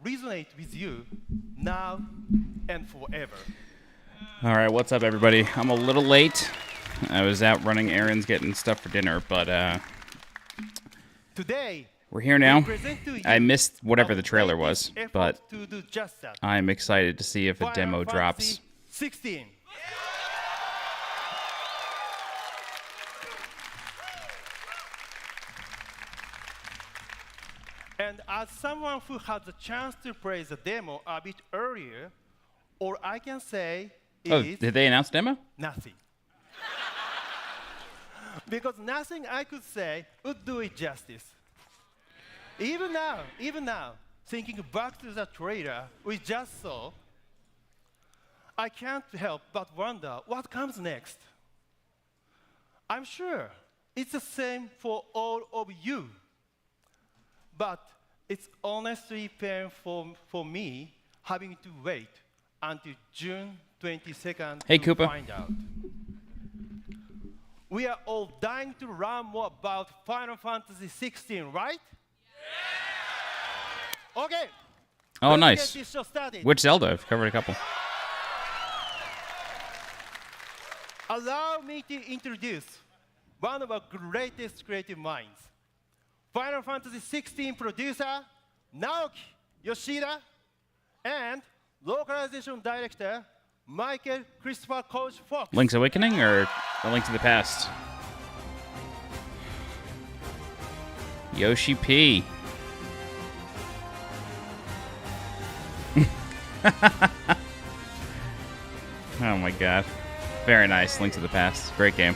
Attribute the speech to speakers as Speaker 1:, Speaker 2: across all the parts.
Speaker 1: resonate with you now and forever.
Speaker 2: All right, what's up, everybody? I'm a little late. I was out running errands, getting stuff for dinner, but
Speaker 1: Today,
Speaker 2: we're here now.
Speaker 1: we present to you
Speaker 2: I missed whatever
Speaker 1: our
Speaker 2: the trailer
Speaker 1: latest
Speaker 2: was,
Speaker 1: effort
Speaker 2: but
Speaker 1: to do just that.
Speaker 2: I'm excited to see if a demo
Speaker 1: Final
Speaker 2: drops.
Speaker 1: Fantasy 16. And as someone who had the chance to play the demo a bit earlier, all I can say
Speaker 2: Oh,
Speaker 1: is
Speaker 2: did they announce demo?
Speaker 1: nothing. Because nothing I could say would do it justice. Even now, thinking back to the trailer we just saw, I can't help but wonder what comes next. I'm sure it's the same for all of you. But it's honestly painful for me having to wait until June 22nd
Speaker 2: Hey,
Speaker 1: to
Speaker 2: Koopa.
Speaker 1: find out. We are all dying to learn more about Final Fantasy 16, right? Yeah! Okay.
Speaker 2: Oh,
Speaker 1: let's
Speaker 2: nice.
Speaker 1: Get this show started.
Speaker 2: Which Zelda? I've covered a couple.
Speaker 1: Allow me to introduce one of our greatest creative minds, Final Fantasy 16 producer Naoki Yoshida and localization director Michael Christopher Coach Fox.
Speaker 2: Link's Awakening or A Link to the Past? Yoshi P. Oh my god. Very nice. Link to the Past. Great game.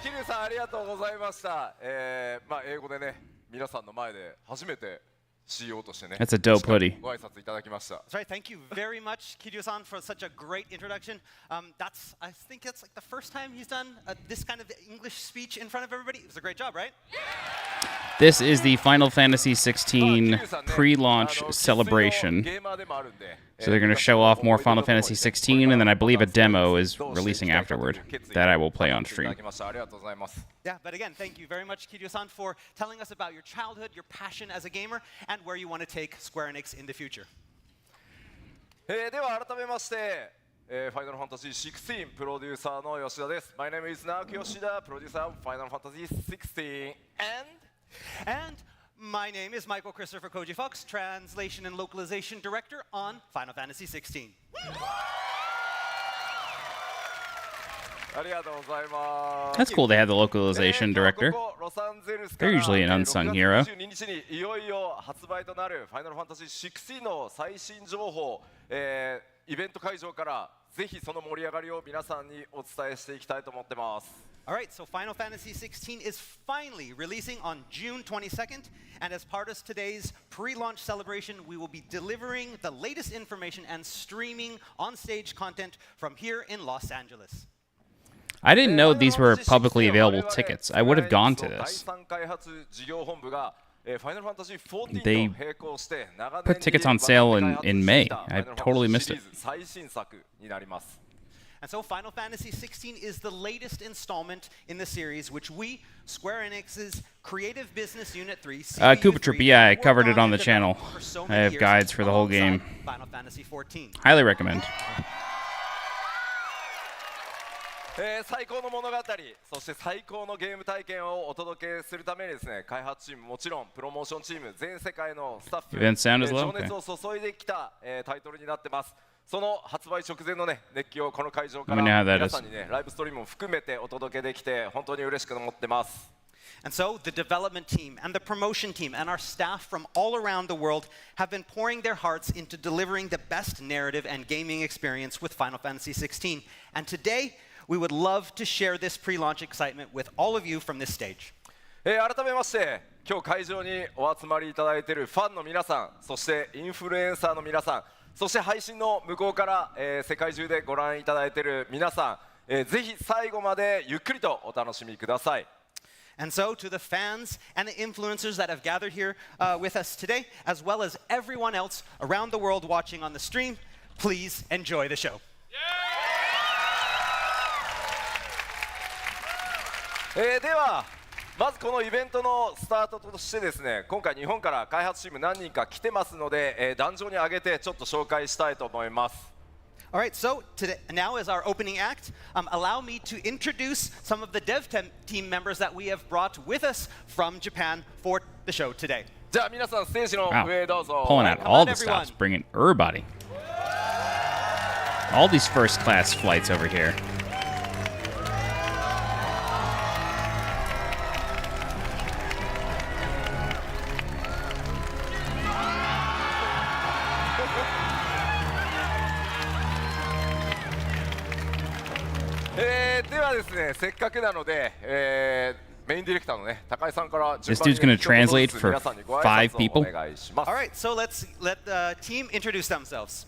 Speaker 3: 桐生さんありがとうございました。英語でね、皆さんの前で初めてCEO としてね、
Speaker 2: That's a dope hoodie.
Speaker 3: ご挨拶いただきました。
Speaker 4: That's right. Thank you very much, Kiryu-san, for such a great introduction. I think it's like the first time he's done this kind of English speech in front of everybody. It was a great job, right?
Speaker 2: This is the Final Fantasy 16 pre-launch celebration. So they're going to show off more Final Fantasy 16, and then I believe a demo is releasing afterward that I will play on stream.
Speaker 4: Yeah, but again, thank you very much, Kiryu-san, for telling us about your childhood, your passion as a gamer, and where you want to take Square Enix in the future.
Speaker 3: では改めまして、Final Fantasy 16プロデューサーの吉田です。My name is Naoki Yoshida, producer of Final Fantasy 16
Speaker 4: And my name is Michael Christopher Koji Fox, Translation and Localization Director on Final Fantasy 16.
Speaker 3: ありがとうございます。
Speaker 2: That's cool they have the localization director.
Speaker 3: ロサンゼルス
Speaker 2: They're usually an
Speaker 3: から
Speaker 2: unsung
Speaker 3: 6
Speaker 2: hero.
Speaker 3: 月22日にいよいよ発売となる Final Fantasy 16の最新情報、イベント会場からぜひその盛り上がりを皆さんにお伝えしていきたいと思ってます。
Speaker 4: All right, so Final Fantasy 16 is finally releasing on June 22nd, and as part of today's pre-launch celebration, we will be delivering the latest information and streaming on-stage content from here in Los Angeles.
Speaker 2: I didn't know these were publicly available tickets. I would have gone to this. They put tickets on sale in May. I totally missed it.
Speaker 4: And so Final Fantasy 16 is the latest installment in the series, which we, Square Enix's Creative Business Unit 3,
Speaker 2: Koopa Troop, yeah, I covered it on the channel. I have guides for the whole game.
Speaker 4: Final Fantasy 14.
Speaker 2: Highly recommend.
Speaker 3: 最高の物語、そして最高のゲーム体験をお届けするためにですね、開発チームもちろんプロモーションチーム、全世界のスタッフ、
Speaker 2: Event sound as well?
Speaker 3: 情熱を注いできた、タイトルになってます。その発売直前のね、熱気をこの会場から皆さんにね、ライブストリームも含めてお届けできて本当に嬉しく思ってます。
Speaker 4: And so the development team and the promotion team and our staff from all around the world have been pouring their hearts into delivering the best narrative and gaming experience with Final Fantasy 16. And today, we would love to share this pre-launch excitement with all of you from this stage.
Speaker 3: 改めまして今日会場にお集まりいただいているファンの皆さん、そしてインフルエンサーの皆さん、そして配信の向こうから、世界中でご覧いただいている皆さん、ぜひ最後までゆっくりとお楽しみください。
Speaker 4: And so to the fans and the influencers that have gathered here with us today, as well as everyone else around the world watching on the stream, please enjoy the show.
Speaker 3: ではまずこのイベントのスタートとしてですね、今回日本から開発チーム何人か来てますので、壇上に上げてちょっと紹介したいと思います。
Speaker 4: All right, so today, now as our opening act, allow me to introduce some of the dev team members that we have brought with us from Japan for the show today.
Speaker 3: じゃあ皆さんステージの上へどうぞ。
Speaker 2: Pulling out all the stops, bringing everybody. All these first class flights over here.
Speaker 3: This
Speaker 2: dude's going to translate for 5 people.
Speaker 4: All right, so let the team introduce themselves.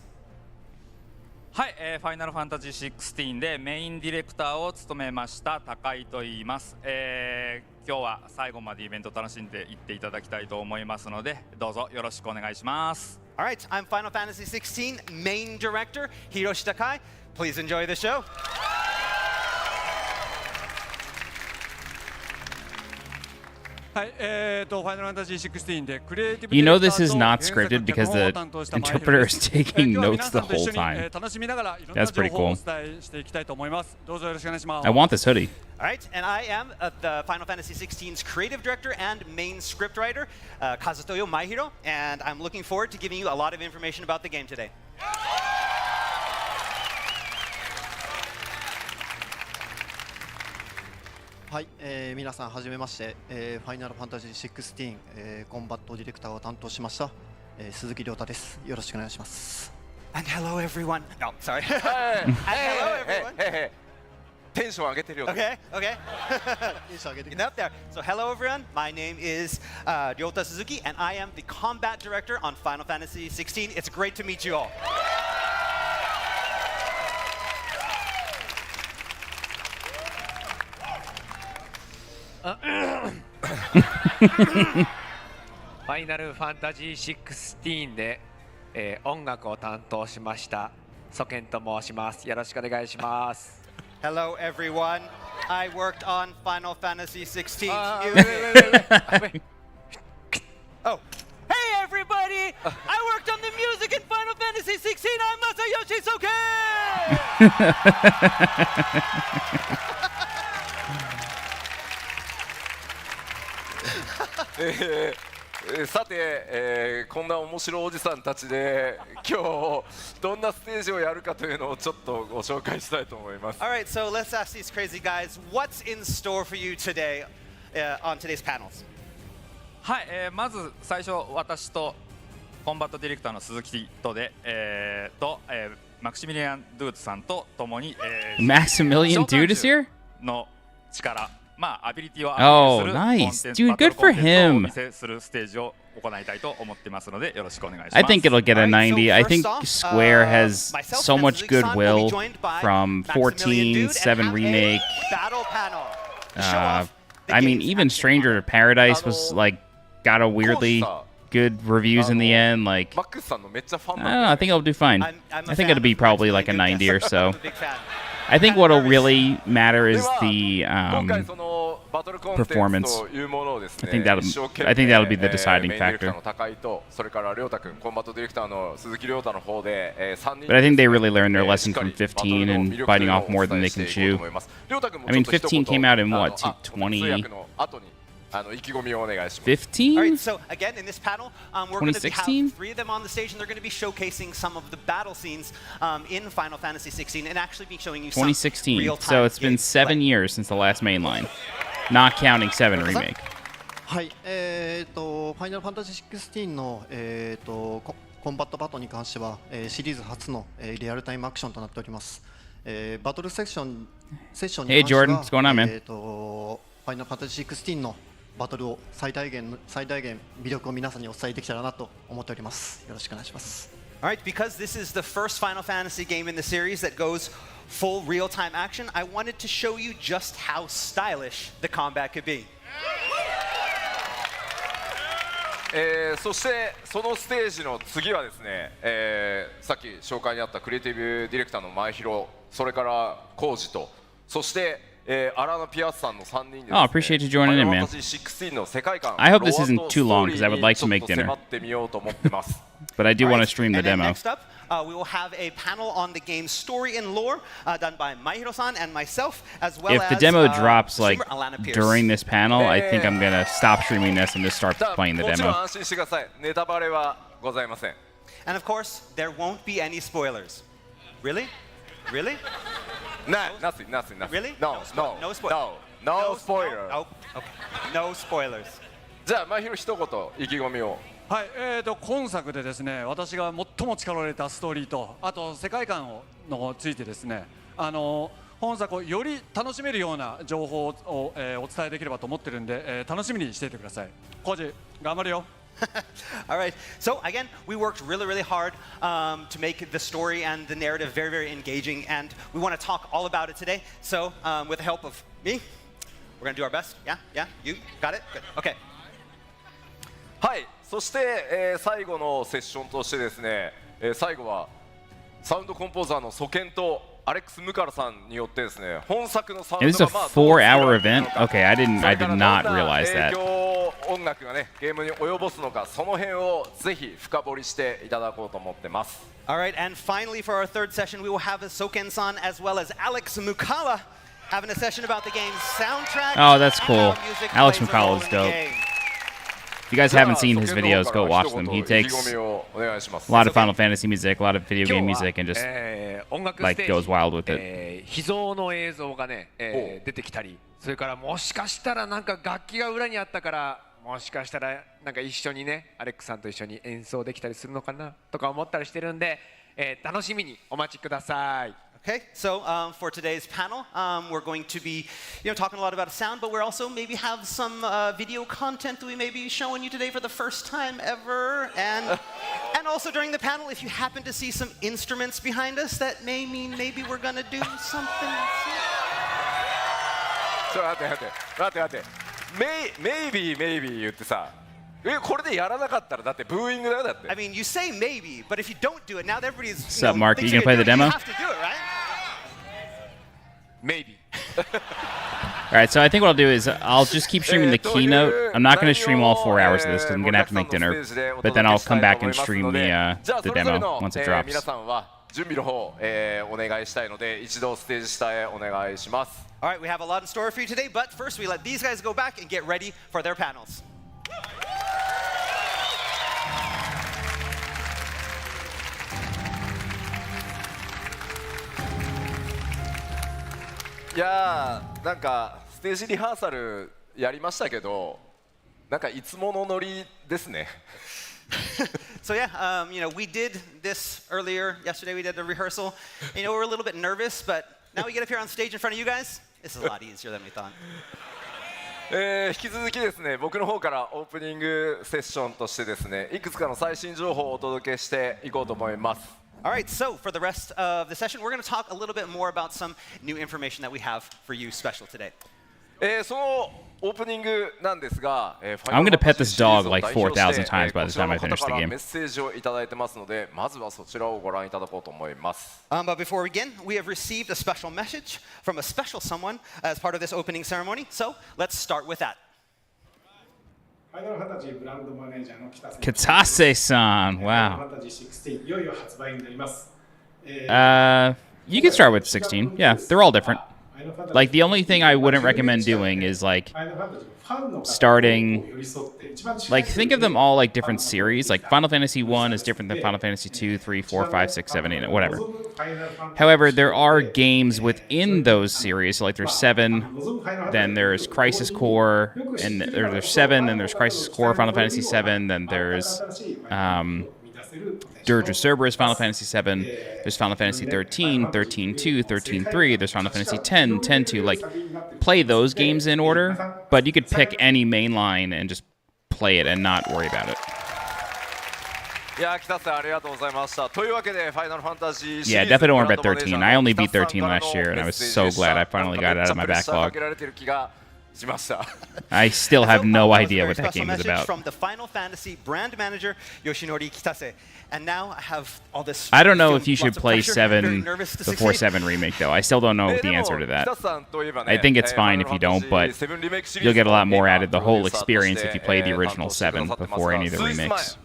Speaker 5: はい、ファイナルファンタジー16でメインディレクターを務めました高井と言います。今日は最後までイベント楽しんでいっていただきたいと思いますので、どうぞよろしくお願いします。
Speaker 4: All right, I'm Final Fantasy 16 main director Hiroshi Takai. Please enjoy the show.
Speaker 2: You know this is not scripted because the interpreter is taking notes the whole time. That's pretty cool. I want this hoodie.
Speaker 4: All right, and I am the Final Fantasy 16's creative director and main scriptwriter, Kazutoyo Maihiro, and I'm looking forward to giving you a lot of information about the game today.
Speaker 6: はい、皆さんはじめまして、ファイナルファンタジー16、コンバットディレクターを担当しました、鈴木亮太です。よろしくお願いします。
Speaker 4: And hello everyone. No, sorry. And hello everyone.
Speaker 3: テンション上げてるよ。
Speaker 4: Okay, okay.
Speaker 6: テンション上げて
Speaker 4: Get up there. So hello everyone. My name is Ryota Suzuki, and I am the combat director on Final Fantasy 16. It's great to meet you all.
Speaker 7: ファイナルファンタジー16で、音楽を担当しましたソケンと申します。よろしくお願いします。
Speaker 4: Hello everyone. I worked on Final Fantasy 16. Oh. Hey everybody! I worked on the music in Final Fantasy 16. I'm Masayoshi Soken.
Speaker 3: さて、こんな面白いおじさんたちで今日どんなステージをやるかというのをちょっとご紹介したいと思います。
Speaker 4: Alright, so let's ask these crazy guys, what's in store for you today on today's panels?
Speaker 5: はい、まず最初私とコンバットディレクターの鈴木とで、マクシミリアン・ドゥーツさんと共に、
Speaker 2: Maximilian Dude is here?
Speaker 5: の力、まあアビリティをアピールする
Speaker 2: nice. Dude, good for him.
Speaker 5: お見せするステージを行いたいと思ってますのでよろしくお願いします。
Speaker 2: I think it'll get a 90. I think Square has so much goodwill from 14, 7 remake. I mean, even Stranger Paradise was like got a weirdly good reviews in the end. Like, I don't know, I think it'll do fine. I think it'll be probably like a 90 or so. I think what'll really matter is the performance. I think that'll be the deciding factor. But I think they really learned their lesson from 15 and biting off more than they can chew. I mean, 15 came out in what, 2015?
Speaker 4: Alright, so again in this panel, we're going to have
Speaker 2: 2016?
Speaker 4: 3 of them on the stage, and they're going to be showcasing some of the battle scenes in Final Fantasy 16 and actually be showing you some
Speaker 2: 2016.
Speaker 4: real-time
Speaker 2: So it's been 7
Speaker 4: gameplay.
Speaker 2: years since the last mainline, not counting 7 remake.
Speaker 6: はい、ファイナルファンタジー16の、コンバットバトルに関しては、シリーズ初の、リアルタイムアクションとなっております。バトルセッションに関しては、
Speaker 2: Hey Jordan, what's going on, man?
Speaker 6: ファイナルファンタジー16のバトルを最大限魅力を皆さんにお伝えできたらなと思っております。よろしくお願いします。
Speaker 4: Alright, because this is the first Final Fantasy game in the series that goes full real-time action, I wanted to show you just how stylish the combat could be.
Speaker 3: そしてそのステージの次はですね、さっき紹介にあったクリエイティブディレクターの前広、それから浩二と、そして荒野ピアスさんの3人でですね
Speaker 2: Oh, appreciate you joining in, man.
Speaker 3: Final Fantasy 16の世界観
Speaker 2: I hope this
Speaker 3: ロ
Speaker 2: isn't
Speaker 3: アと
Speaker 2: too long, 'cause I would like to
Speaker 3: ストーリーに
Speaker 2: make
Speaker 3: ちょっと
Speaker 2: dinner.
Speaker 3: 迫ってみようと思ってます
Speaker 2: But I do want to
Speaker 4: Alright,
Speaker 2: stream the
Speaker 4: and then
Speaker 2: demo.
Speaker 4: next up, we will have a panel on the game's story and lore done by Maihiro-san and myself, as well
Speaker 2: If
Speaker 4: as
Speaker 2: the demo drops like
Speaker 4: streamer Alana Pierce.
Speaker 2: during this panel, I think I'm gonna stop streaming this and just start
Speaker 3: ただ
Speaker 2: playing the
Speaker 3: もちろん
Speaker 2: demo.
Speaker 3: 安心してくださいネタバレはございません
Speaker 4: And of course, there won't be any spoilers. Really? Really?
Speaker 3: Nothing
Speaker 4: Really?
Speaker 3: No
Speaker 4: No spoilers.
Speaker 3: No spoiler
Speaker 4: Oh, okay. No spoilers.
Speaker 3: じゃあまひろ一言意気込みを
Speaker 8: はい、今作でですね、私が最も力を入れたストーリーと、あと世界観のついてですね、本作をより楽しめるような情報を、お伝えできればと思ってるんで、楽しみにしていてください。コージ、頑張るよ。
Speaker 4: All right. So again, we worked really, really hard to make the story and the narrative very, very engaging, and we want to talk all about it today. So with the help of me, we're going to do our best. Yeah, yeah. You got it. Good. Okay.
Speaker 3: はいそして、最後のセッションとしてですね、最後はサウンドコンポーザーのソケンとアレックス・ムカラさんによってですね本作のサウン
Speaker 2: It
Speaker 3: ド
Speaker 2: is
Speaker 3: が
Speaker 2: a
Speaker 3: まあどう作ら
Speaker 2: 4-hour
Speaker 3: れている
Speaker 2: event.
Speaker 3: のか
Speaker 2: Okay, I did
Speaker 3: それから
Speaker 2: not
Speaker 3: どんな
Speaker 2: realize
Speaker 3: 影
Speaker 2: that.
Speaker 3: 響音楽がねゲームに及ぼすのかその辺をぜひ深掘りしていただこうと思ってます
Speaker 4: All right. And finally, for our third session, we will have Soken-san as well as Alex Mukala having a session about the game's soundtrack.
Speaker 2: Oh, that's
Speaker 4: and
Speaker 2: cool.
Speaker 4: how music
Speaker 2: Alex
Speaker 4: plays a
Speaker 2: Mukala
Speaker 4: role
Speaker 2: is
Speaker 4: in the
Speaker 2: dope.
Speaker 4: game.
Speaker 2: If you guys
Speaker 3: じゃあ
Speaker 2: haven't seen his
Speaker 3: ソケンの
Speaker 2: videos,
Speaker 3: 方か
Speaker 2: go
Speaker 3: ら
Speaker 2: watch
Speaker 3: 一
Speaker 2: them.
Speaker 3: 言
Speaker 2: He
Speaker 3: 意気
Speaker 2: takes
Speaker 3: 込みをお願いします
Speaker 2: a lot of Final Fantasy music, a lot of video
Speaker 7: 今
Speaker 2: game
Speaker 7: 日は
Speaker 2: music, and just
Speaker 7: 音楽ス
Speaker 2: like
Speaker 7: テー
Speaker 2: goes
Speaker 7: ジ
Speaker 2: wild with it.
Speaker 7: 秘蔵の映像がね、出てきたりそれからもしかしたらなんか楽器が裏にあったからもしかしたらなんか一緒にねアレックさんと一緒に演奏できたりするのかなとか思ったりしてるんで、楽しみにお待ちください。
Speaker 4: Okay, so for today's panel, we're going to be, talking a lot about sound, but we're also maybe have some video content that we may be showing you today for the first time ever, and also during the panel, if you happen to see some instruments behind us, that may mean maybe we're gonna do something.
Speaker 3: ちょっと待ってメイビー言ってさこれでやらなかったらだってブーイングだよだって
Speaker 4: I mean, you say maybe, but if you don't do it, now that everybody's.
Speaker 2: What's up, Mark?
Speaker 4: thinks
Speaker 2: You gonna play
Speaker 4: you're
Speaker 2: the
Speaker 4: gonna do
Speaker 2: demo?
Speaker 4: it, You have to do it, right?
Speaker 3: Maybe
Speaker 2: All right, so I think what I'll do is I'll just keep streaming the keynote. I'm not going to stream all 4 hours of this because I'm going to have to make dinner. But then I'll come back and stream the demo once it drops.
Speaker 3: 皆さんは準備の方、お願いしたいので一度ステージ下へお願いします
Speaker 4: All right, we have a lot in store for you today, but first we let these guys go back and get ready for their panels.
Speaker 3: いやーなんかステージリハーサルやりましたけどなんかいつものノリですね
Speaker 4: So yeah, we did this earlier yesterday. We did the rehearsal. We're a little bit nervous, but now we get up here on stage in front of you guys. This is a lot easier than we thought.
Speaker 3: 引き続きですね僕の方からオープニングセッションとしてですねいくつかの最新情報をお届けしていこうと思います
Speaker 4: All right, so for the rest of the session, we're going to talk a little bit more about some new information that we have for you special today.
Speaker 3: そのオープニングなんですが
Speaker 2: I'm gonna pet this dog like 4,000 times by the time I finish the
Speaker 3: こちらの方から
Speaker 2: game.
Speaker 3: メッセージをいただいてますのでまずはそちらをご覧いただこうと思います
Speaker 4: But before we begin, we have received a special message from a special someone as part of this opening ceremony. So let's start with that.
Speaker 2: Katase-san, wow. You can start with 16. Yeah, they're all different. Like, the only thing I wouldn't recommend doing is, like, starting... Like, think of them all like different series. Like, Final Fantasy 1 is different than Final Fantasy 2, 3, 4, 5, 6, 7, 8, whatever. However, there are games within those series. So, like, there's 7, then there's Crisis Core, and there's 7, then there's Crisis Core Final Fantasy 7, then there's Dirge of Cerberus Final Fantasy 7, there's Final Fantasy 13, 13-2, 13-3, there's Final Fantasy 10, 10-2. Like, play those games in order, but you could pick any mainline and just play it and not worry about it.
Speaker 3: いや北瀬ありがとうございましたというわけでファイナルファンタジー
Speaker 2: Yeah, definitely don't worry about 13. I only beat 13 last year, and I was so glad I finally got it out of my backlog.
Speaker 3: しました。
Speaker 2: I still have no idea what that game is about.
Speaker 4: From the Final Fantasy brand manager Yoshinori Kitase. And now I have all this.
Speaker 2: I don't know if you should play 7 before 7 Remake, though. I still don't know the answer to that. I think it's fine if you don't, but you'll get a lot more out of the whole experience if you play the original 7 before any of the remakes.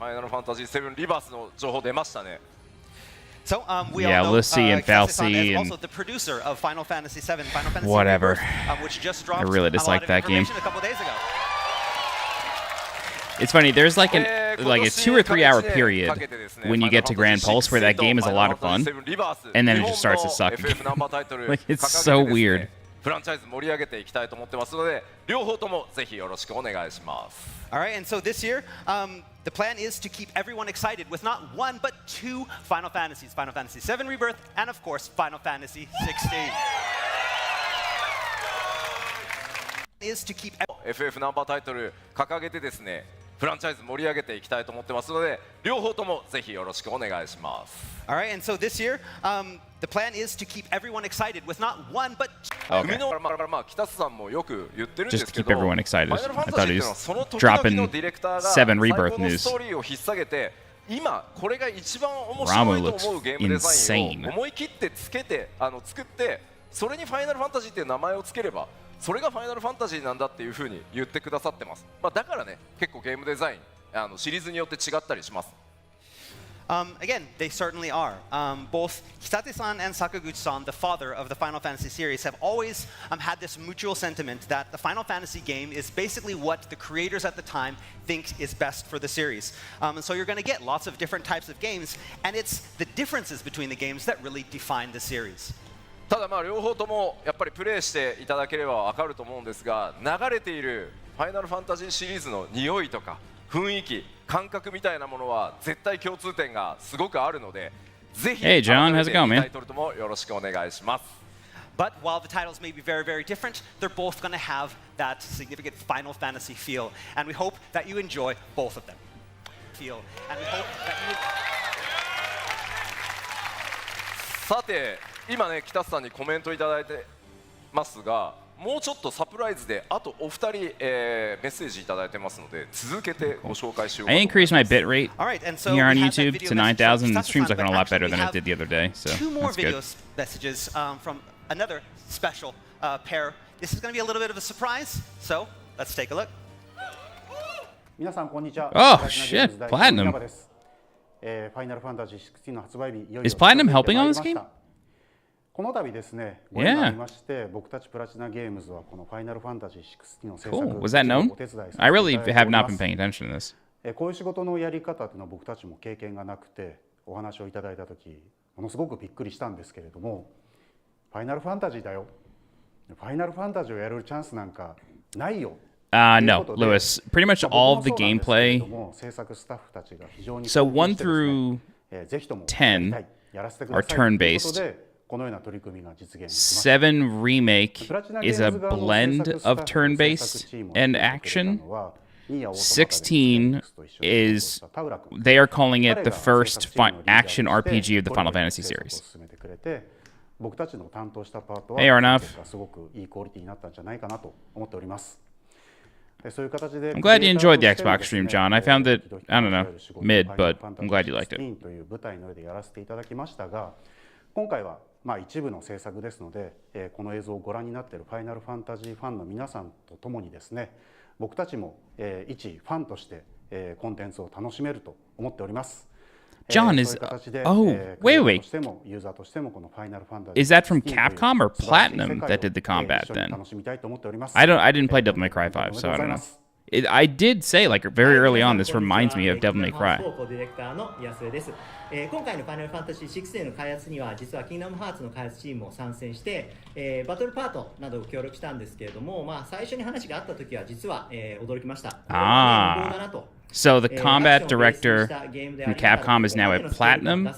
Speaker 4: So we
Speaker 2: yeah,
Speaker 4: all know
Speaker 2: Lucy and Falsey
Speaker 4: is
Speaker 2: and
Speaker 4: also the producer of Final Fantasy VII, Final Fantasy
Speaker 2: whatever.
Speaker 4: Rebirth, which just dropped
Speaker 2: I really dislike that game.
Speaker 4: a couple days ago.
Speaker 2: It's funny. There's like a 2 or 3 hour period when you get to Grand Pulse where that game is a lot of fun, and then it just starts to suck. Like it's so weird.
Speaker 3: フランチャイズ盛り上げていきたいと思ってますので、両方ともぜひよろしくお願いします。
Speaker 4: All right, and so this year, the plan is to keep everyone excited with not 1 but 2 Final Fantasies: Final Fantasy VII Rebirth, and of course, Final Fantasy XVI. Is to keep
Speaker 3: FF ナンバータイトル掲げてですね、フランチャイズ盛り上げていきたいと思ってますので、両方ともぜひよろしくお願いします。
Speaker 4: All right, and so this year, the plan is to keep everyone excited with not 1 but
Speaker 2: 2. Okay. Just to keep everyone excited. I thought he was dropping 7 Rebirth news. Ramu looks insane.
Speaker 3: 思い切ってつけて作って、それにファイナルファンタジーっていう名前をつければ、それがファイナルファンタジーなんだっていう風に言ってくださってます。まあだからね、結構ゲームデザインシリーズによって違ったりします。
Speaker 4: Again, they certainly are. Both Kitate-san and Sakaguchi-san, the father of the Final Fantasy series, have always had this mutual sentiment that the Final Fantasy game is basically what the creators at the time think is best for the series. And so you're going to get lots of different types of games, and it's the differences between the games that really define the series.
Speaker 3: ただまあ両方ともやっぱりプレイしていただければ分かると思うんですが、流れているファイナルファンタジーシリーズの匂いとか雰囲気、感覚みたいなものは絶対共通点がすごくあるので、ぜひ
Speaker 2: Hey John, how's it going, man?
Speaker 3: タイトルともよろしくお願いします。
Speaker 4: But while the titles may be very, very different, they're both going to have that significant Final Fantasy feel, and we hope that you enjoy both of them. And we hope that you.
Speaker 3: さて、今ね北瀬さんにコメントいただいてますが、もうちょっとサプライズであとお二人、メッセージいただいてますので続けてご紹介しようかと思います。
Speaker 2: I increased my bit rate here on YouTube to 9,000.
Speaker 4: The
Speaker 2: The stream's looking a lot better than it did the other day, so
Speaker 4: two more
Speaker 2: that's good.
Speaker 4: video messages from another special pair. This is going to be a little bit of a surprise, so let's take a look.
Speaker 9: 皆さんこんにちは。
Speaker 2: Oh shit, Platinum.
Speaker 9: ファイナルファンタジー16の発売日いよいよ
Speaker 2: Is Platinum helping on this game?
Speaker 9: この度ですね、ご縁がありまして、僕たちプラチナゲームズはこのファイナルファンタジー16の制作
Speaker 2: Cool. Was that known? I really have not been paying attention to this.
Speaker 9: こういう仕事のやり方っていうのは僕たちも経験がなくて、お話をいただいたとき、ものすごくびっくりしたんですけれども、ファイナルファンタジーだよ。ファイナルファンタジーをやるチャンスなんかないよ。
Speaker 2: No, Lewis. Pretty much all of the gameplay. So 1 through 10 are turn-based. 7 Remake is a blend of turn-based and action. 16 is, they are calling it the first action RPG of the Final Fantasy series. Hey, Arnav. I'm glad you enjoyed the Xbox stream, John. I found it, I don't know, mid, but I'm glad you liked it.
Speaker 9: 今回は一部の制作ですので、この映像をご覧になっているファイナルファンタジーファンの皆さんと共にですね、僕たちも一ファンとしてコンテンツを楽しめると思っております。
Speaker 2: John is, oh, wait. Is that from Capcom or Platinum that did the combat then? I didn't play Devil May Cry 5, so I don't know. I did say, like, very early on, this reminds me of Devil May Cry.
Speaker 10: 今回のファイナルファンタジー16の開発には実はキングダムハーツの開発チームも参戦して、バトルパートなどを協力したんですけれども、最初に話があった時は実は、驚きました。
Speaker 2: So the combat director from Capcom is now at Platinum,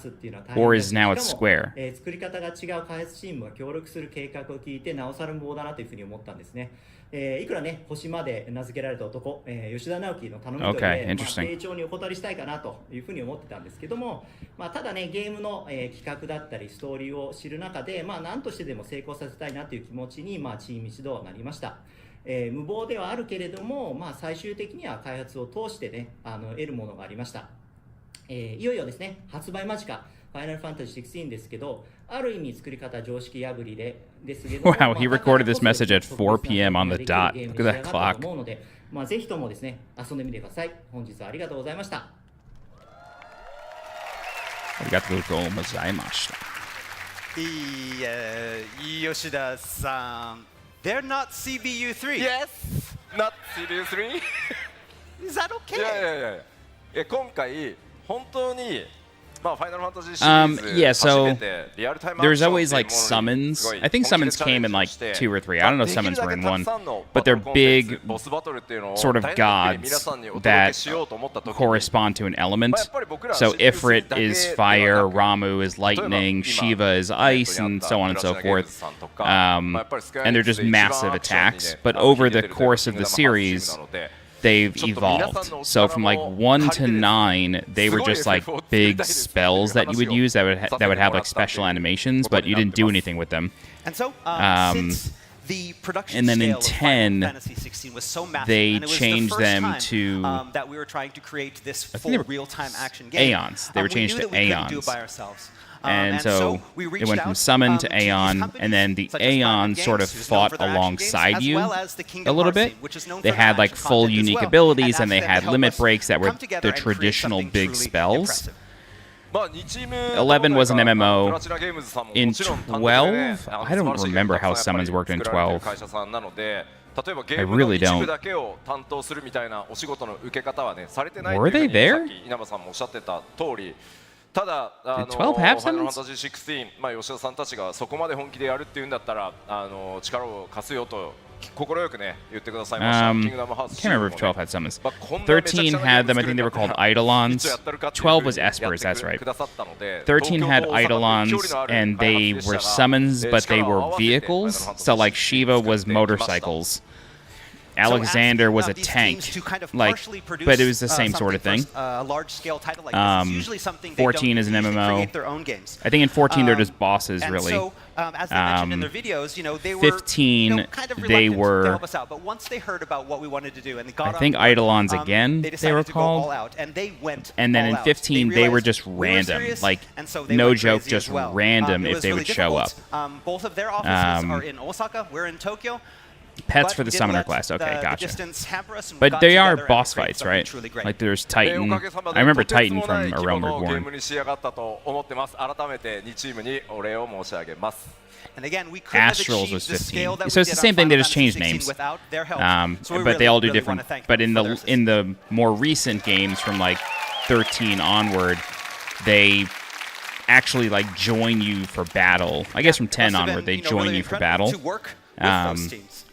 Speaker 2: or is now at Square?
Speaker 10: 作り方が違う開発チームが協力する計画を聞いてなおさら無謀だなというふうに思ったんですね。いくらね星まで名付けられた男、吉田直樹の頼みとで、丁重にお断りしたいかなというふうに思ってたんですけども、ただねゲームの、企画だったりストーリーを知る中で、何としてでも成功させたいなという気持ちに、チーム一同なりました。無謀ではあるけれども、最終的には開発を通してね、得るものがありました。いよいよですね、発売間近、ファイナルファンタジー16ですけど、ある意味作り方常識破りですけども、
Speaker 2: Wow, he recorded this message at 4 p.m. on the dot. Look at that clock.
Speaker 10: 思うので、ぜひともですね、遊んでみてください。本日はありがとうございました。
Speaker 2: ありがとうございました。
Speaker 4: 吉田さん。They're not CBU3.
Speaker 3: Yes, not CBU3.
Speaker 4: Is that okay?
Speaker 3: いや今回本当にファイナルファンタジーシリーズ
Speaker 2: Yeah, so
Speaker 3: 初めてリアルタイムアク
Speaker 2: there's
Speaker 3: ション
Speaker 2: always like
Speaker 3: っていうものに
Speaker 2: summons.
Speaker 3: すごい
Speaker 2: I think
Speaker 3: 本気で
Speaker 2: summons
Speaker 3: チャレン
Speaker 2: came
Speaker 3: ジ
Speaker 2: in like
Speaker 3: して
Speaker 2: 2 or 3. I don't know
Speaker 3: できる
Speaker 2: summons
Speaker 3: だ
Speaker 2: were
Speaker 3: け
Speaker 2: in
Speaker 3: たく
Speaker 2: one,
Speaker 3: さんの
Speaker 2: but they're
Speaker 3: バトルコンテン
Speaker 2: big
Speaker 3: ツボスバトルっていうのを
Speaker 2: sort of
Speaker 3: 大変皆
Speaker 2: gods
Speaker 3: さんにお届
Speaker 2: that
Speaker 3: けしようと思った時に
Speaker 2: correspond to an element.
Speaker 3: やっぱり僕ら
Speaker 2: So
Speaker 3: シリーズ
Speaker 2: Ifrit
Speaker 3: だけ
Speaker 2: is
Speaker 3: ではな
Speaker 2: fire,
Speaker 3: く
Speaker 2: Ramu is lightning, Shiva is ice, and so on and so forth. And they're just massive attacks. But over the course of the series, they've evolved. So from like 1 to 9, they were just like big spells that you would use that would have like special animations, but you didn't do anything with them.
Speaker 4: And so, since the production
Speaker 2: and then in
Speaker 4: scale of
Speaker 2: 10,
Speaker 4: Final Fantasy 16 was so massive,
Speaker 2: they
Speaker 4: and it was
Speaker 2: changed
Speaker 4: the first
Speaker 2: them
Speaker 4: time,
Speaker 2: to
Speaker 4: that we were trying to create this
Speaker 2: I think
Speaker 4: full
Speaker 2: they were
Speaker 4: real-time action game.
Speaker 2: Aeons. They were
Speaker 4: we
Speaker 2: changed
Speaker 4: knew
Speaker 2: to
Speaker 4: that we couldn't do it
Speaker 2: Aeons.
Speaker 4: by ourselves.
Speaker 2: And so
Speaker 4: we
Speaker 2: it
Speaker 4: reached
Speaker 2: went from
Speaker 4: out,
Speaker 2: Summon to
Speaker 4: to these
Speaker 2: Aeon,
Speaker 4: companies,
Speaker 2: and then the
Speaker 4: such as
Speaker 2: Aeon
Speaker 4: Platinum
Speaker 2: sort of
Speaker 4: Games, who's known
Speaker 2: fought
Speaker 4: for their action
Speaker 2: alongside
Speaker 4: games,
Speaker 2: you
Speaker 4: as well as the
Speaker 2: a
Speaker 4: Kingdom
Speaker 2: little
Speaker 4: Hearts
Speaker 2: bit.
Speaker 4: team, which is known
Speaker 2: They
Speaker 4: for their
Speaker 2: had like
Speaker 4: action
Speaker 2: full
Speaker 4: content as
Speaker 2: unique
Speaker 4: well,
Speaker 2: abilities,
Speaker 4: and
Speaker 2: and they
Speaker 4: asked them
Speaker 2: had
Speaker 4: to help
Speaker 2: limit
Speaker 4: us
Speaker 2: breaks that were
Speaker 4: come together
Speaker 2: the
Speaker 4: and create
Speaker 2: traditional
Speaker 4: something
Speaker 2: big
Speaker 4: truly
Speaker 2: spells.
Speaker 4: impressive.
Speaker 2: 11 was an MMO. In 12, I don't remember how summons worked in 12. I really don't. Were they there? Did 12 have summons?
Speaker 3: 吉田さんたちがそこまで本気でやるっていうんだったら力を貸すよと快くね言ってくださいました。
Speaker 2: Can't remember if 12 had summons. 13 had them. I think they were called Eidolons. 12 was Espers, that's right. 13 had Eidolons, and they were summons, but they were vehicles. So like Shiva was motorcycles. Alexander was a tank, like, but it was the same sort of thing. 14 is an MMO. I think in 14 they're just bosses, really. 15, they were, I think Eidolons again, they were called. And then in 15, they were just random, like, no joke, just random if they would show up.
Speaker 4: Both of their offices are in Osaka, we're in Tokyo.
Speaker 2: Pets for the summoner class. Okay, gotcha. But they are boss fights, right? Like there's Titan. I remember Titan from A Realm Reborn.
Speaker 4: And again, we
Speaker 2: Astrals was 15. So it's the same thing. They just changed names. But they all do different. But in the more recent games from like 13 onward, they actually like join you for battle. I guess from 10 onward, they join you for battle.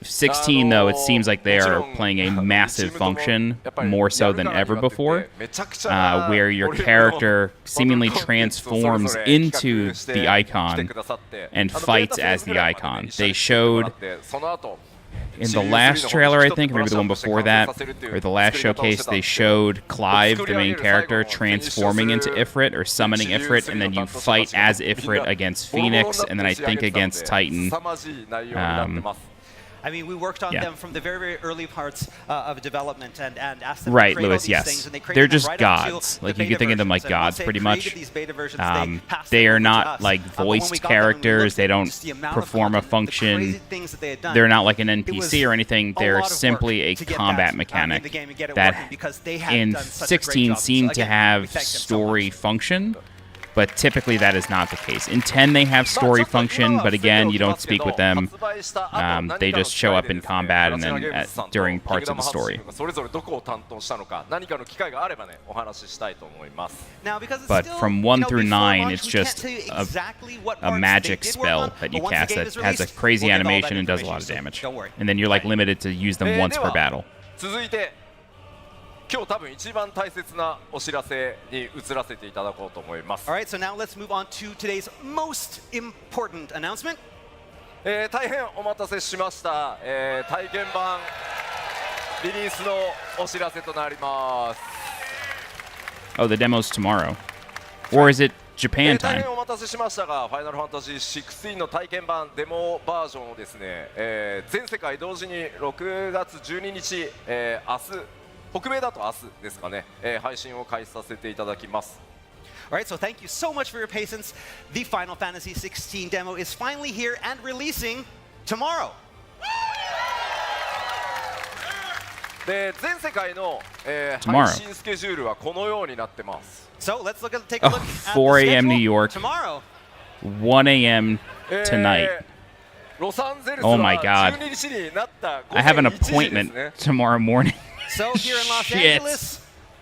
Speaker 2: 16, though, it seems like they are playing a massive function, more so than ever before, where your character seemingly transforms into the icon and fights as the icon. They showed in the last trailer, I think, or maybe the one before that, or the last showcase, they showed Clive, the main character, transforming into Ifrit or summoning Ifrit, and then you fight as Ifrit against Phoenix, and then I think against Titan.
Speaker 4: I mean, we worked on them from the very, very early parts of development and asked them
Speaker 2: right,
Speaker 4: to create
Speaker 2: Lewis,
Speaker 4: all these
Speaker 2: yes.
Speaker 4: things, and they created
Speaker 2: They're
Speaker 4: them
Speaker 2: just
Speaker 4: right up
Speaker 2: gods.
Speaker 4: to
Speaker 2: Like,
Speaker 4: the
Speaker 2: you can think of them like
Speaker 4: beta versions.
Speaker 2: gods,
Speaker 4: And
Speaker 2: pretty
Speaker 4: once they
Speaker 2: much.
Speaker 4: created these beta versions, they passed
Speaker 2: They
Speaker 4: them
Speaker 2: are
Speaker 4: over to
Speaker 2: not
Speaker 4: us.
Speaker 2: like
Speaker 4: But when we
Speaker 2: voiced
Speaker 4: got them and we looked
Speaker 2: characters. They
Speaker 4: at
Speaker 2: don't
Speaker 4: just the amount of
Speaker 2: perform a
Speaker 4: content, the
Speaker 2: function.
Speaker 4: crazy things that they had done,
Speaker 2: They're not like an
Speaker 4: it
Speaker 2: NPC or
Speaker 4: was
Speaker 2: anything.
Speaker 4: a
Speaker 2: They're
Speaker 4: lot of
Speaker 2: simply a
Speaker 4: work to get
Speaker 2: combat
Speaker 4: that,
Speaker 2: mechanic
Speaker 4: in the game and get it
Speaker 2: that
Speaker 4: working because they had
Speaker 2: in
Speaker 4: done such a great
Speaker 2: 16
Speaker 4: job.
Speaker 2: seemed
Speaker 4: So
Speaker 2: to
Speaker 4: again, we
Speaker 2: have
Speaker 4: thank them so
Speaker 2: story
Speaker 4: much.
Speaker 2: function. But typically that is not the case. In 10 they have story function, but again, you don't speak with them. They just show up in combat and then during parts of the story. But from 1 through 9, it's just a magic spell that you cast that has a crazy animation and does a lot of damage. And then you're like limited to use them once per battle.
Speaker 3: 今日多分一番大切なお知らせに移らせていただこうと思います。
Speaker 4: All right, so now let's move on to today's most important announcement.
Speaker 3: 大変お待たせしました。体験版リリースのお知らせとなります。
Speaker 2: Oh, the demo's tomorrow. Or is it Japan
Speaker 3: 大
Speaker 2: time.
Speaker 3: 変お待たせしましたが、ファイナルファンタジー16の体験版デモバージョンをですね、全世界同時に6月12日、明日、北米だと明日ですかね、配信を開始させていただきます。
Speaker 4: All right, so thank you so much for your patience. The Final Fantasy XVI demo is finally here and releasing tomorrow.
Speaker 3: で、全世界の、
Speaker 2: Tomorrow.
Speaker 3: 配信スケジュールはこのようになってます。
Speaker 4: So let's take a look at
Speaker 2: 4
Speaker 4: the
Speaker 2: a.m. New
Speaker 4: schedule
Speaker 2: York.
Speaker 4: tomorrow.
Speaker 2: 1 a.m. tonight.
Speaker 3: ロサンゼルス
Speaker 2: Oh my
Speaker 3: は
Speaker 2: God.
Speaker 3: 12日になった午
Speaker 2: I
Speaker 3: 前
Speaker 2: have an
Speaker 3: 1時です
Speaker 2: appointment
Speaker 3: ね。
Speaker 2: tomorrow morning.
Speaker 4: So here in Los
Speaker 2: Shit.
Speaker 4: Angeles,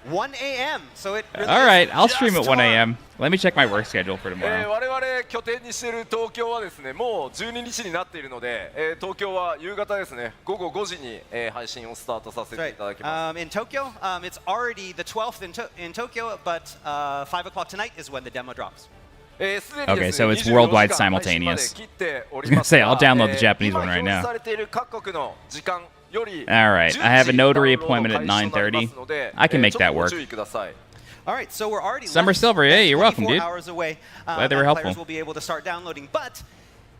Speaker 4: 1 a.m. So it really
Speaker 2: All right, I'll
Speaker 4: is
Speaker 2: stream at
Speaker 4: just
Speaker 2: 1
Speaker 4: tomorrow.
Speaker 2: a.m. Let me check my work schedule for tomorrow.
Speaker 3: 我々拠点にしている東京はですね、もう12日になっているので、東京は夕方ですね、午後5時に、配信をスタートさせていただきます。
Speaker 4: In Tokyo, it's already the 12th in Tokyo, but 5 o'clock tonight is when the demo drops.
Speaker 2: Okay, so it's worldwide simultaneous. I was gonna say, I'll download the Japanese one right now. All right, I have a notary appointment at 9:30. I can make that work.
Speaker 4: All right, so we're already
Speaker 2: Summer
Speaker 4: less
Speaker 2: Silver,
Speaker 4: than
Speaker 2: yeah, you're welcome,
Speaker 4: 24
Speaker 2: dude.
Speaker 4: hours away.
Speaker 2: Glad they were
Speaker 4: and
Speaker 2: helpful.
Speaker 4: Players will be able to start downloading, but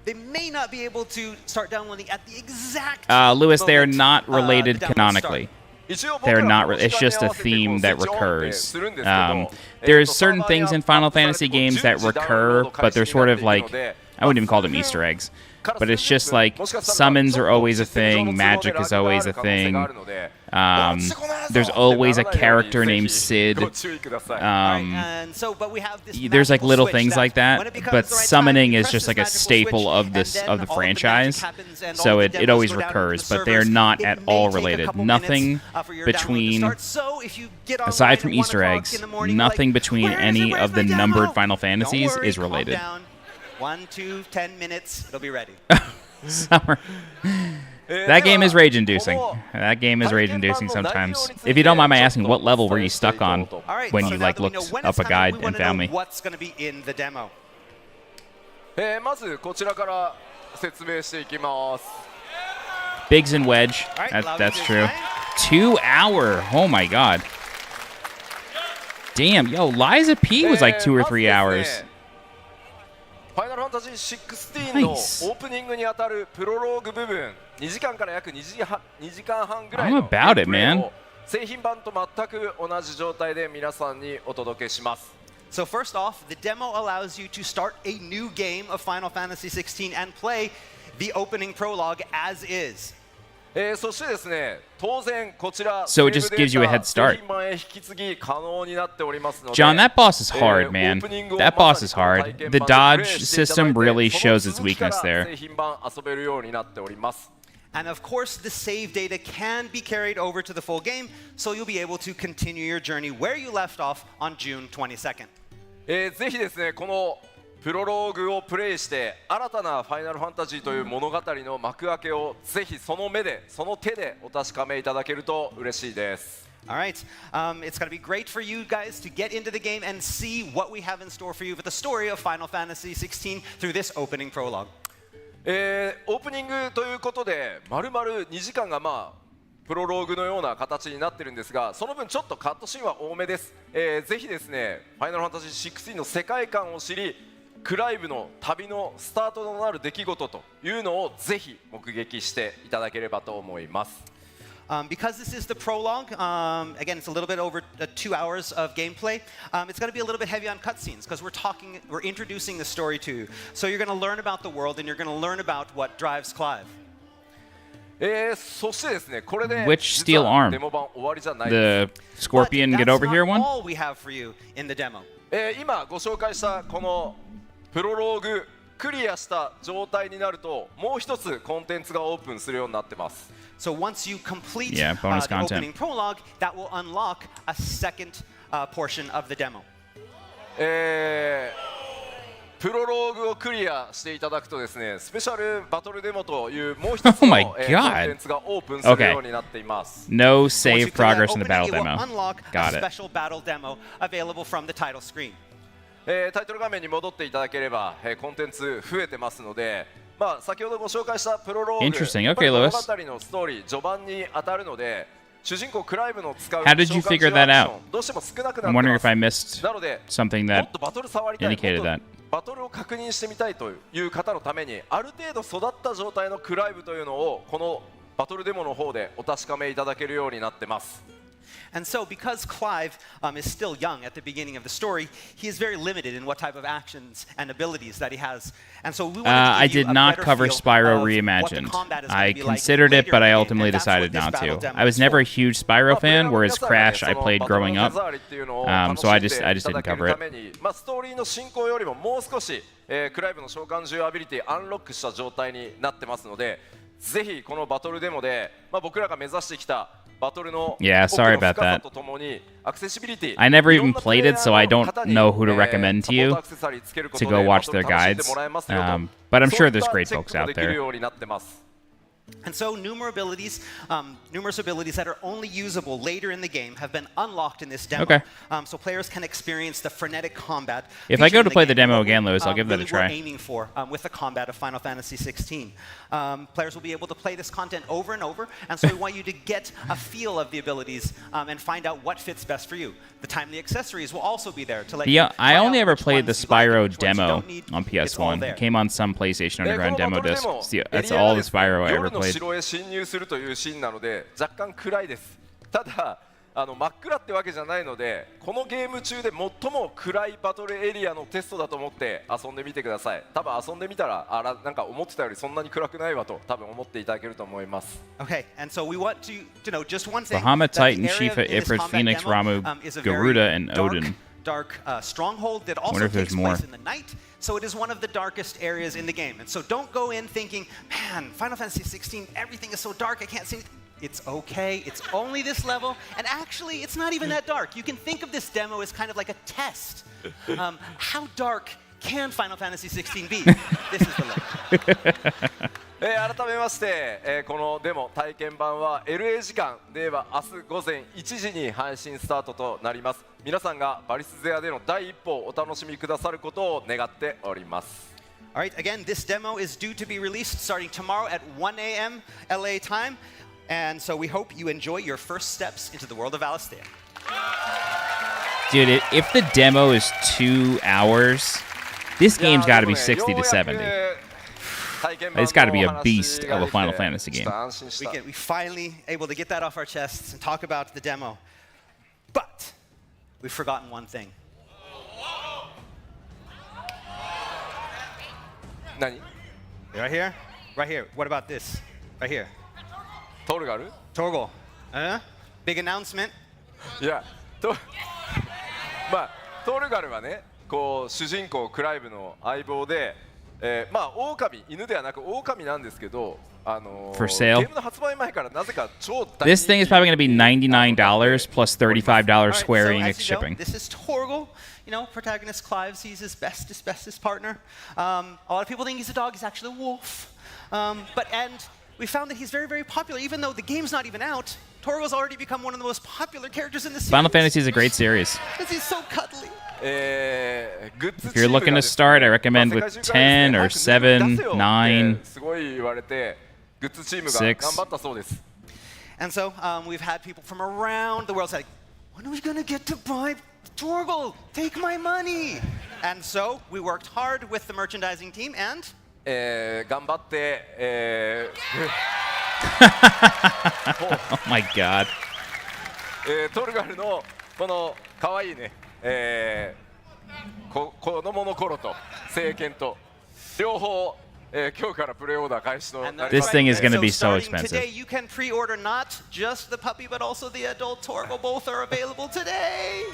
Speaker 4: they may not be able to start downloading at the exact
Speaker 2: Lewis, they are
Speaker 4: moment,
Speaker 2: not related
Speaker 4: the demos
Speaker 2: canonically.
Speaker 4: start.
Speaker 2: They're not. It's just a theme that recurs. There's certain things in Final Fantasy games that recur, but they're sort of like, I wouldn't even call them Easter eggs. But it's just like summons are always a thing, magic is always a thing. There's always a character named Sid. There's like little things like that, but summoning is just like a staple of the franchise. So it always recurs, but they're not at all related. Nothing between, aside from Easter eggs, nothing between any of the numbered Final Fantasies is related.
Speaker 4: 1, 2, 10 minutes, it'll be ready.
Speaker 2: Summer. That game is rage-inducing. That game is rage-inducing sometimes. If you don't mind my asking, what level were you stuck on when you like looked up a guide and found me?
Speaker 4: What's going to be in the demo?
Speaker 3: まずこちらから説明していきます。
Speaker 2: Biggs and Wedge. That's true. 2 hour. Oh my god. Damn, yo, Liza P was like 2 or 3 hours.
Speaker 3: ファイナルファンタジー16のオープニングにあたるプロローグ部分、2時間から約2時間半ぐらいのプレイを製品版と全く同じ状態で皆さんにお届けします。
Speaker 4: So first off, the demo allows you to start a new game of Final Fantasy XVI and play the opening prologue as is.
Speaker 3: そしてですね、当然こちら
Speaker 2: So it just gives you a head start. John, that boss is hard, man. That boss is hard. The dodge system really shows its weakness there.
Speaker 4: And of course, the save data can be carried over to the full game, so you'll be able to continue your journey where you left off on June 22nd.
Speaker 3: ぜひですね、このプロローグをプレイして新たなファイナルファンタジーという物語の幕開けをぜひその目でその手でお確かめいただけると嬉しいです。
Speaker 4: All right, it's going to be great for you guys to get into the game and see what we have in store for you with the story of Final Fantasy XVI through this opening prologue.
Speaker 3: オープニングということで丸々2時間がプロローグのような形になってるんですが、その分ちょっとカットシーンは多めです。ぜひですね、ファイナルファンタジー16の世界観を知り、クライブの旅のスタートとなる出来事というのをぜひ目撃していただければと思います。
Speaker 4: Because this is the prologue, again, it's a little bit over 2 hours of gameplay. It's going to be a little bit heavy on cutscenes because we're introducing the story to you. So you're going to learn about the world and you're going to learn about what drives Clive.
Speaker 3: そしてですね、これで
Speaker 2: Which steel arm?
Speaker 3: デモ版終わりじゃないです。
Speaker 2: The Scorpion Get Over Here one?
Speaker 4: All we have for you in the demo.
Speaker 3: 今ご紹介したこのプロローグクリアした状態になるともう一つコンテンツがオープンするようになってます。
Speaker 4: So once you complete
Speaker 2: bonus
Speaker 4: the
Speaker 2: content.
Speaker 4: opening prologue, that will unlock a second portion of the demo.
Speaker 3: プロローグをクリアしていただくとですね、スペシャルバトルデモというもう一つのコンテンツがオープンするようになっています。
Speaker 2: No save progress in the battle
Speaker 4: it will
Speaker 2: demo.
Speaker 4: unlock
Speaker 2: Got
Speaker 4: a
Speaker 2: it.
Speaker 4: special battle demo available from the title screen.
Speaker 3: タイトル画面に戻っていただければ、コンテンツ増えてますので、先ほどご紹介したプロローグ、
Speaker 2: Interesting. Okay,
Speaker 3: 物語
Speaker 2: Lewis.
Speaker 3: のストーリー序盤に当たるので、
Speaker 2: How did you figure that out? I'm wondering if I missed something that indicated that.
Speaker 3: バトルを確認してみたいという方のためにある程度育った状態のクライブというのをこのバトルデモの方でお確かめいただけるようになってます。
Speaker 4: And so, because Clive is still young at the beginning of the story, he is very limited in what type of actions and abilities that he has. And so, we
Speaker 2: I did not cover Spyro Reimagined. I considered it, but I ultimately decided not to. I was never a huge Spyro fan, whereas Crash I played growing up, so I just didn't cover it.
Speaker 3: ストーリーの進行よりももう少しクライブの召喚獣アビリティアンロックした状態になってますので、ぜひこのバトルデモで僕らが目指してきた
Speaker 2: Yeah, sorry about that. I never even played it, so I don't know who to recommend to you to go watch their guides. But I'm sure there's great folks out there.
Speaker 4: And so numerous abilities that are only usable later in the game have been unlocked in this demo.
Speaker 2: Okay.
Speaker 4: So players can experience the frenetic combat.
Speaker 2: If I go to play the demo again, Lewis, I'll give that a try.
Speaker 4: We're aiming for with the combat of Final Fantasy XVI. Players will be able to play this content over and over, and so we want you to get a feel of the abilities and find out what fits best for you. The timely accessories will also be there to let you.
Speaker 2: I only ever played the Spyro demo on PS1. It came on some PlayStation Underground demo disc. That's all the Spyro I ever played.
Speaker 3: 城へ侵入するというシーンなので若干暗いです。ただ真っ暗ってわけじゃないのでこのゲーム中で最も暗いバトルエリアのテストだと思って遊んでみてください。多分遊んでみたらなんか思ってたよりそんなに暗くないわと多分思っていただけると思います。
Speaker 4: Okay, and so we want to know just one thing.
Speaker 2: Bahamut, Titan, Shifa, Ifrit, Phoenix, Ramu, Garuda, and Odin.
Speaker 4: Dark stronghold that also takes place in the night. So it is one of the darkest areas in the game. And so don't go in thinking, man, Final Fantasy XVI, everything is so dark, I can't see anything. It's okay, it's only this level, and actually it's not even that dark. You can think of this demo as kind of like a test. How dark can Final Fantasy XVI be? This is the level.
Speaker 3: 改めまして、このデモ体験版は LA 時間では明日午前1時に配信スタートとなります。皆さんがバリスゼアでの第一歩をお楽しみくださることを願っております。
Speaker 4: All right, again, this demo is due to be released starting tomorrow at 1 a.m. LA time, and so we hope you enjoy your first steps into the world of Valisthea.
Speaker 2: Dude, if the demo is 2 hours, this game's got to be 60 to 70. It's got to be a beast of a Final Fantasy game.
Speaker 4: We finally able to get that off our chests and talk about the demo. But we've forgotten one thing.
Speaker 3: 何?
Speaker 4: Right here? Right here. What about this? Right here.
Speaker 3: トルガル?
Speaker 4: Torgal. Big announcement.
Speaker 3: いや、トルガルはね、こう主人公クライブの相棒で、狼、犬ではなく狼なんですけど、
Speaker 2: For sale.
Speaker 3: ゲームの発売前からなぜか超大人気。
Speaker 2: This thing is probably going to be $99 plus $35 Square Enix shipping.
Speaker 4: This is Torgal. You know, protagonist Clive sees his bestest partner. A lot of people think he's a dog. He's actually a wolf. And we found that he's very, very popular. Even though the game's not even out, Torgal's already become one of the most popular characters in the series.
Speaker 2: Final Fantasy is a great series.
Speaker 4: Because he's so cuddly.
Speaker 2: If you're looking to start, I recommend with 10 or 7, 9, 6.
Speaker 4: And so we've had people from around the world say, when are we going to get to buy Torgal? Take my money. And so we worked hard with the merchandising team and...
Speaker 3: 頑張って、
Speaker 2: Oh my god.
Speaker 3: トルガルのこの可愛いね、子供の頃と成犬と両方、今日からプレオーダー開始となります。
Speaker 2: This thing is going to be so expensive.
Speaker 4: Today you can pre-order not just the puppy but also the adult Torgal. Both are available today.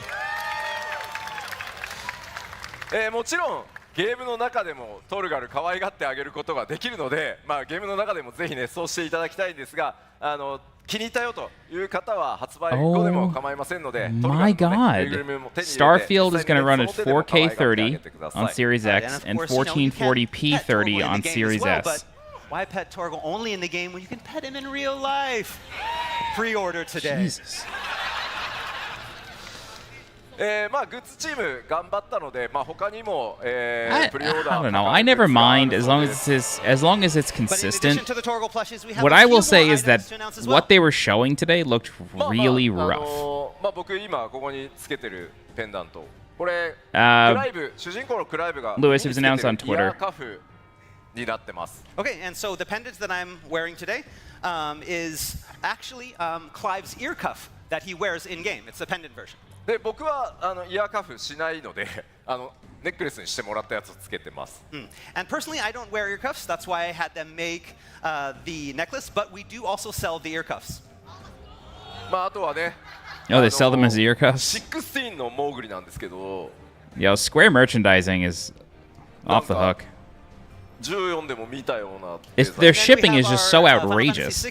Speaker 3: もちろんゲームの中でもトルガル可愛がってあげることができるので、ゲームの中でもぜひねそうしていただきたいんですが、気に入ったよという方は発売後でも構いませんので、
Speaker 2: My God. Starfield is going to run at 4K 30 on Series X and 1440p 30 on Series S.
Speaker 4: Why pet Torgal only in the game when you can pet him in real life? Pre-order today.
Speaker 2: Jesus.
Speaker 3: まあグッズチーム頑張ったので、まあ他にもプ
Speaker 2: I
Speaker 3: リオーダー
Speaker 2: don't know. I never mind as long as it's consistent. What I will say is that what they were showing today looked really rough.
Speaker 3: まあ僕今ここにつけてるペンダント、これクライブ、主人公のクライブが
Speaker 2: Lewis, it was announced on Twitter.
Speaker 3: イヤーカフになってます。
Speaker 4: Okay, and so the pendant that I'm wearing today is actually Clive's ear cuff that he wears in game. It's the pendant version.
Speaker 3: で僕はイヤーカフしないのでネックレスにしてもらったやつをつけてます。
Speaker 4: And personally, I don't wear ear cuffs. That's why I had them make the necklace. But we do also sell the ear cuffs.
Speaker 3: まああとはね。
Speaker 2: Oh, they sell them as ear cuffs?
Speaker 3: 16のモーグリなんですけど。
Speaker 2: Yo, Square merchandising is off the hook.
Speaker 3: 14でも見たような。
Speaker 2: Their shipping is just so outrageous.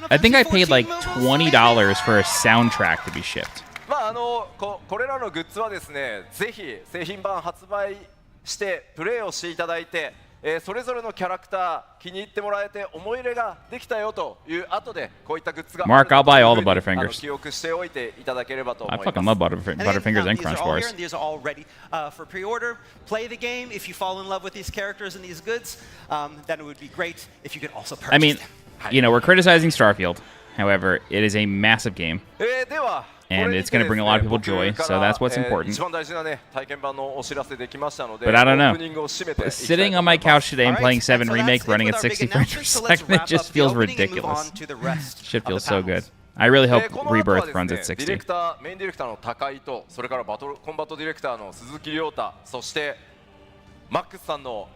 Speaker 2: I think I paid like $20 for a soundtrack to be shipped.
Speaker 3: まあこれらのグッズはですね、ぜひ製品版発売してプレイをしていただいて、それぞれのキャラクター気に入ってもらえて思い入れができたよという後でこういったグッズが
Speaker 2: Mark, I'll buy all the Butterfingers.
Speaker 3: 記憶しておいていただければと思います。
Speaker 2: I fucking love Butterfingers and Crunch Bars.
Speaker 4: These are all ready for pre-order. Play the game. If you fall in love with these characters and these goods, then it would be great if you could also purchase them.
Speaker 2: I mean, you know, we're criticizing Starfield. However, it is a massive game. And it's going to bring a lot of people joy, so that's what's important. But I don't know. Sitting on my couch today and playing 7 Remake running at 60 frames per second, it just feels ridiculous. Shit feels so good. I really hope Rebirth runs at 60.
Speaker 3: メインディレクターの高井と、それからコンバットディレクターの鈴木亮太、そしてマックスさんの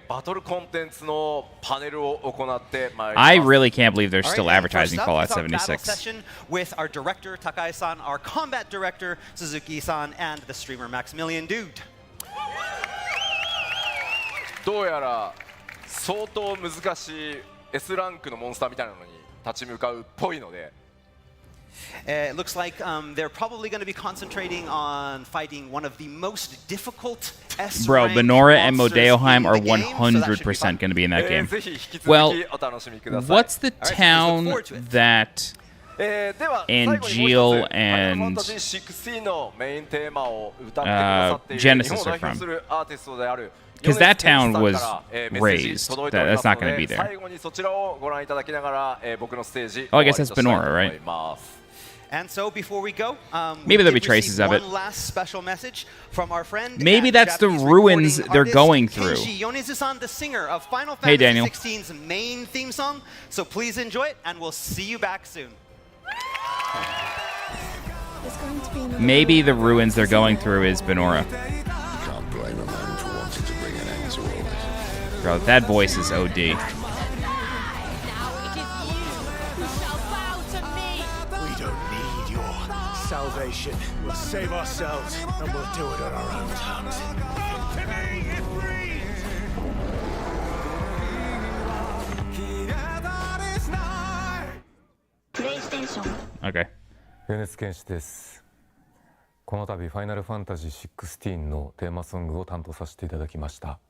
Speaker 3: バトルコンテンツのパネルを行ってまいります。
Speaker 2: I really can't believe they're still advertising Fallout 76.
Speaker 4: Session with our director Takai-san, our combat director Suzuki-san, and the streamer Maximilian Dude.
Speaker 3: どうやら相当難しい S ランクのモンスターみたいなのに立ち向かうっぽいので。
Speaker 4: It looks like they're probably going to be concentrating on fighting one of the most difficult S
Speaker 2: Bro, Benora and Modeoheim are 100% going to be in that game. Well, what's the town that Angeal and Genesis are from? Because that town was raised. That's not going to be there. Oh, I guess that's Benora, right?
Speaker 4: And so before we go,
Speaker 2: maybe there'll be traces of it.
Speaker 4: One last special message from our friend.
Speaker 2: Maybe that's the ruins they're going through.
Speaker 4: Yonezu-san, the singer of Final
Speaker 2: Hey,
Speaker 4: Fantasy
Speaker 2: Daniel.
Speaker 4: XVI's main theme song. So please enjoy it, and we'll see you back soon.
Speaker 2: Maybe the ruins they're going through is Benora. Bro, that voice is OD.
Speaker 11: Salvation. We'll save ourselves, and we'll do it on our own terms.
Speaker 2: Okay.
Speaker 12: 米津玄師です。この度ファイナルファンタジー16のテーマソングを担当させていただきました。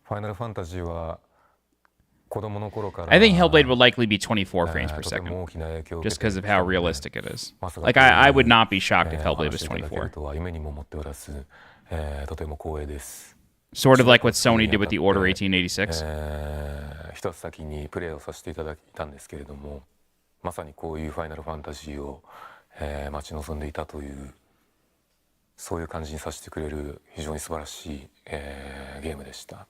Speaker 12: ファイナルファンタジーは
Speaker 2: I think Hellblade will likely be 24 frames per second, just because of how realistic it is. Like, I would not be shocked if Hellblade was 24. Sort of like what Sony did with the Order 1886.
Speaker 12: 一つ先にプレイをさせていただいたんですけれども、まさにこういうファイナルファンタジーを待ち望んでいたという、そういう感じにさせてくれる非常に素晴らしいゲームでした。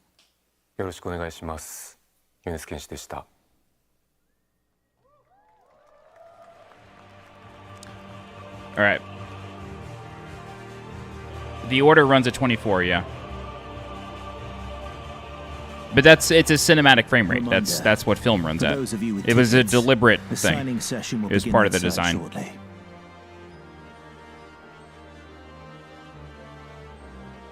Speaker 12: よろしくお願いします。 米津玄師でした。
Speaker 2: All right. The Order runs at 24, yeah. But it's a cinematic frame rate. That's what film runs at. It was a deliberate thing. It was part of the design.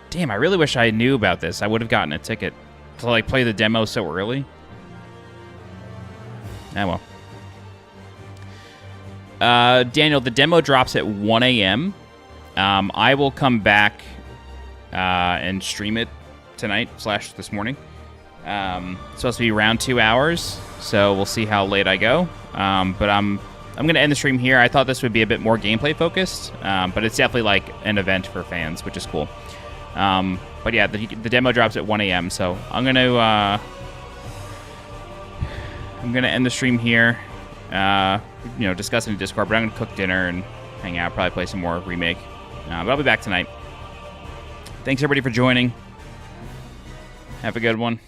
Speaker 2: Damn, I really wish I knew about this. I would have gotten a ticket to like play the demo so early. Ah, well. Daniel, the demo drops at 1 a.m. I will come back and stream it tonight / this morning. It's supposed to be around 2 hours, so we'll see how late I go. But I'm I'm going to end the stream here. I thought this would be a bit more gameplay focused, but it's definitely like an event for fans, which is cool. But yeah, the demo drops at 1 a.m. So I'm going to end the stream here. Discuss in Discord, but I'm going to cook dinner and hang out, probably play some more Remake. But I'll be back tonight. Thanks everybody for joining. Have a good one.